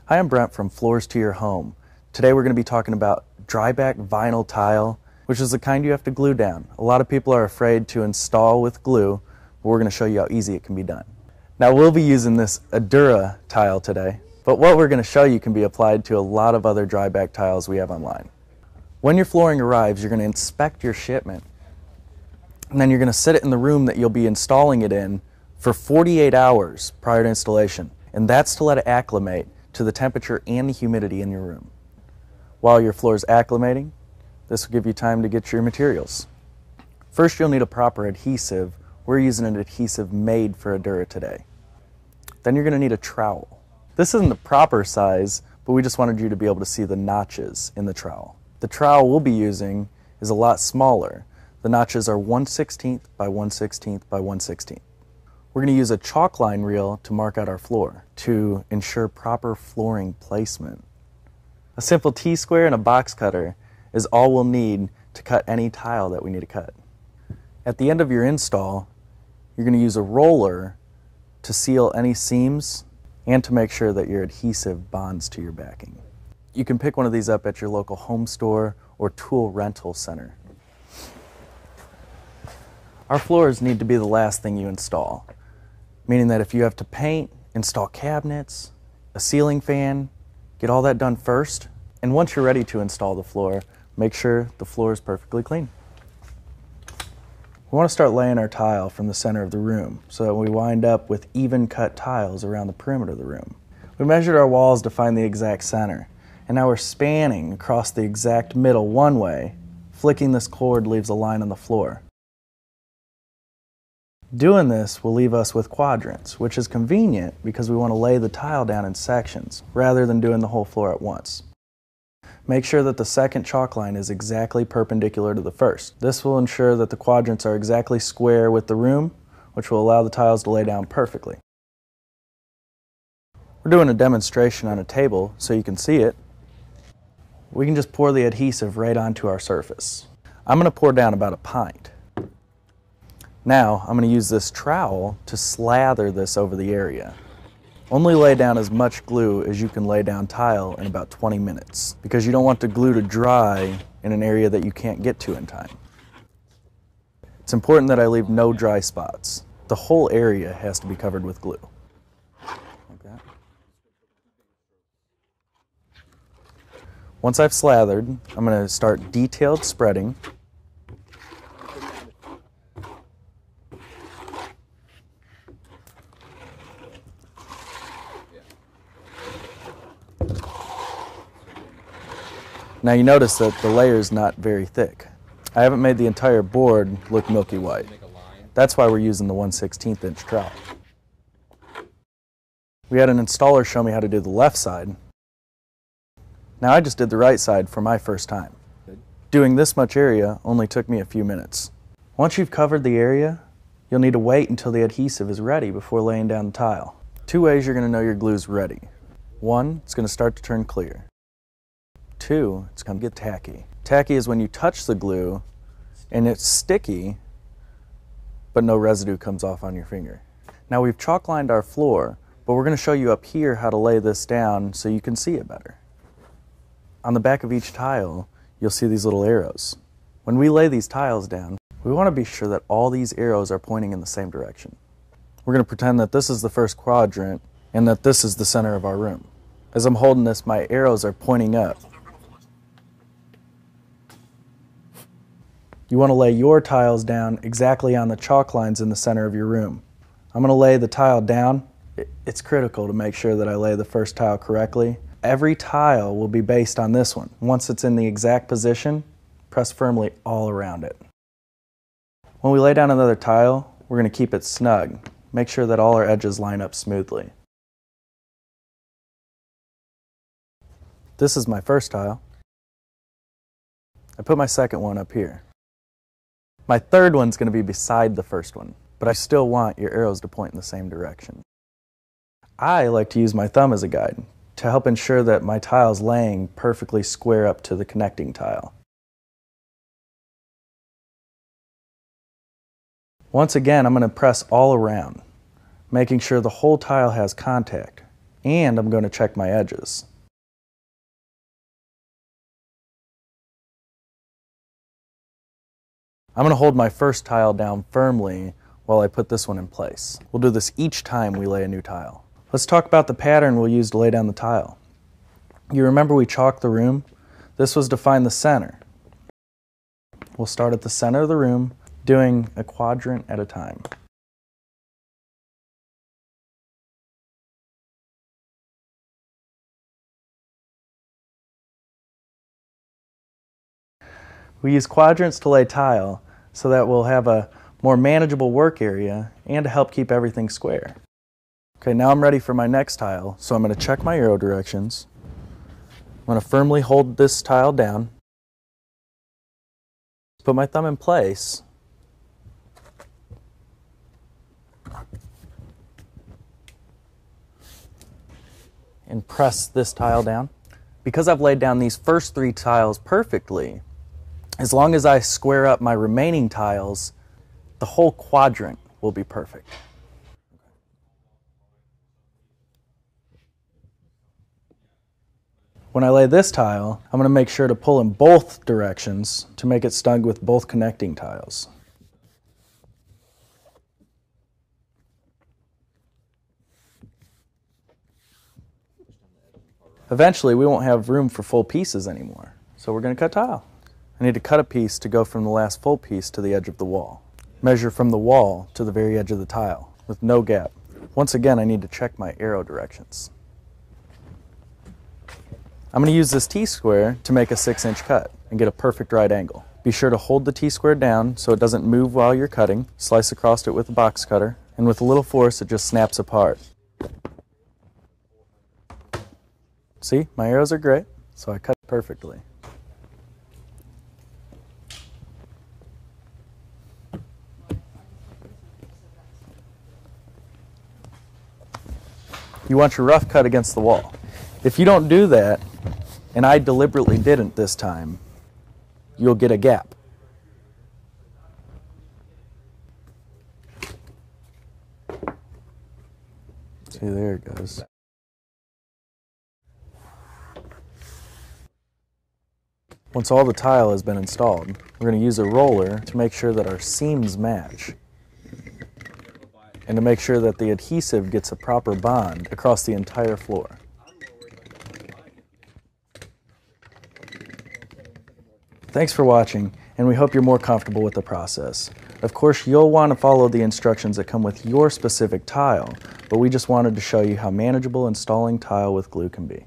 Hi, I'm Brent from Floors to Your Home. Today we're going to be talking about dryback vinyl tile, which is the kind you have to glue down. A lot of people are afraid to install with glue, but we're going to show you how easy it can be done. Now we'll be using this Adura tile today, but what we're going to show you can be applied to a lot of other dryback tiles we have online. When your flooring arrives, you're going to inspect your shipment, and then you're going to sit it in the room that you'll be installing it in for 48 hours prior to installation, and that's to let it acclimate to the temperature and the humidity in your room. While your floor is acclimating, this will give you time to get your materials. First, you'll need a proper adhesive. We're using an adhesive made for Adura today. Then you're going to need a trowel. This isn't the proper size, but we just wanted you to be able to see the notches in the trowel. The trowel we'll be using is a lot smaller. The notches are 1/16 by 1/16 by 1/16. We're going to use a chalk line reel to mark out our floor to ensure proper flooring placement. A simple T-square and a box cutter is all we'll need to cut any tile that we need to cut. At the end of your install, you're going to use a roller to seal any seams and to make sure that your adhesive bonds to your backing. You can pick one of these up at your local home store or tool rental center. Our floors need to be the last thing you install, meaning that if you have to paint, install cabinets, a ceiling fan, get all that done first, and once you're ready to install the floor, make sure the floor is perfectly clean. We want to start laying our tile from the center of the room so that we wind up with even cut tiles around the perimeter of the room. We measured our walls to find the exact center, and now we're spanning across the exact middle one way. Flicking this cord leaves a line on the floor. Doing this will leave us with quadrants, which is convenient because we want to lay the tile down in sections rather than doing the whole floor at once. Make sure that the second chalk line is exactly perpendicular to the first. This will ensure that the quadrants are exactly square with the room, which will allow the tiles to lay down perfectly. We're doing a demonstration on a table so you can see it. We can just pour the adhesive right onto our surface. I'm going to pour down about a pint. Now, I'm going to use this trowel to slather this over the area. Only lay down as much glue as you can lay down tile in about 20 minutes, because you don't want the glue to dry in an area that you can't get to in time. It's important that I leave no dry spots. The whole area has to be covered with glue. Okay. Once I've slathered, I'm going to start detailed spreading. Now you notice that the layer is not very thick. I haven't made the entire board look milky white. That's why we're using the 1/16 inch trowel. We had an installer show me how to do the left side. Now I just did the right side for my first time. Doing this much area only took me a few minutes. Once you've covered the area, you'll need to wait until the adhesive is ready before laying down the tile. Two ways you're going to know your glue's ready. One, it's going to start to turn clear. Two, it's going to get tacky. Tacky is when you touch the glue and it's sticky, but no residue comes off on your finger. Now we've chalk lined our floor, but we're going to show you up here how to lay this down so you can see it better. On the back of each tile, you'll see these little arrows. When we lay these tiles down, we want to be sure that all these arrows are pointing in the same direction. We're going to pretend that this is the first quadrant and that this is the center of our room. As I'm holding this, my arrows are pointing up. You want to lay your tiles down exactly on the chalk lines in the center of your room. I'm going to lay the tile down. It's critical to make sure that I lay the first tile correctly. Every tile will be based on this one. Once it's in the exact position, press firmly all around it. When we lay down another tile, we're going to keep it snug. Make sure that all our edges line up smoothly. This is my first tile. I put my second one up here. My third one's going to be beside the first one, but I still want your arrows to point in the same direction. I like to use my thumb as a guide to help ensure that my tile's laying perfectly square up to the connecting tile. Once again, I'm going to press all around, making sure the whole tile has contact and I'm going to check my edges. I'm going to hold my first tile down firmly while I put this one in place. We'll do this each time we lay a new tile. Let's talk about the pattern we'll use to lay down the tile. You remember we chalked the room? This was to find the center. We'll start at the center of the room, doing a quadrant at a time. We use quadrants to lay tile so that we'll have a more manageable work area and to help keep everything square. Okay, now I'm ready for my next tile, so I'm going to check my arrow directions. I'm going to firmly hold this tile down, put my thumb in place, and press this tile down. Because I've laid down these first 3 tiles perfectly, as long as I square up my remaining tiles, the whole quadrant will be perfect. When I lay this tile, I'm going to make sure to pull in both directions to make it snug with both connecting tiles. Eventually, we won't have room for full pieces anymore, so we're going to cut tile. I need to cut a piece to go from the last full piece to the edge of the wall. Measure from the wall to the very edge of the tile with no gap. Once again, I need to check my arrow directions. I'm going to use this T-square to make a 6-inch cut and get a perfect right angle. Be sure to hold the T-square down so it doesn't move while you're cutting. Slice across it with a box cutter, and with a little force it just snaps apart. See, my arrows are great, so I cut perfectly. You want your rough cut against the wall. If you don't do that, and I deliberately didn't this time, you'll get a gap. See, there it goes. Once all the tile has been installed, we're going to use a roller to make sure that our seams match, and to make sure that the adhesive gets a proper bond across the entire floor. Thanks for watching, and we hope you're more comfortable with the process. Of course, you'll want to follow the instructions that come with your specific tile, but we just wanted to show you how manageable installing tile with glue can be.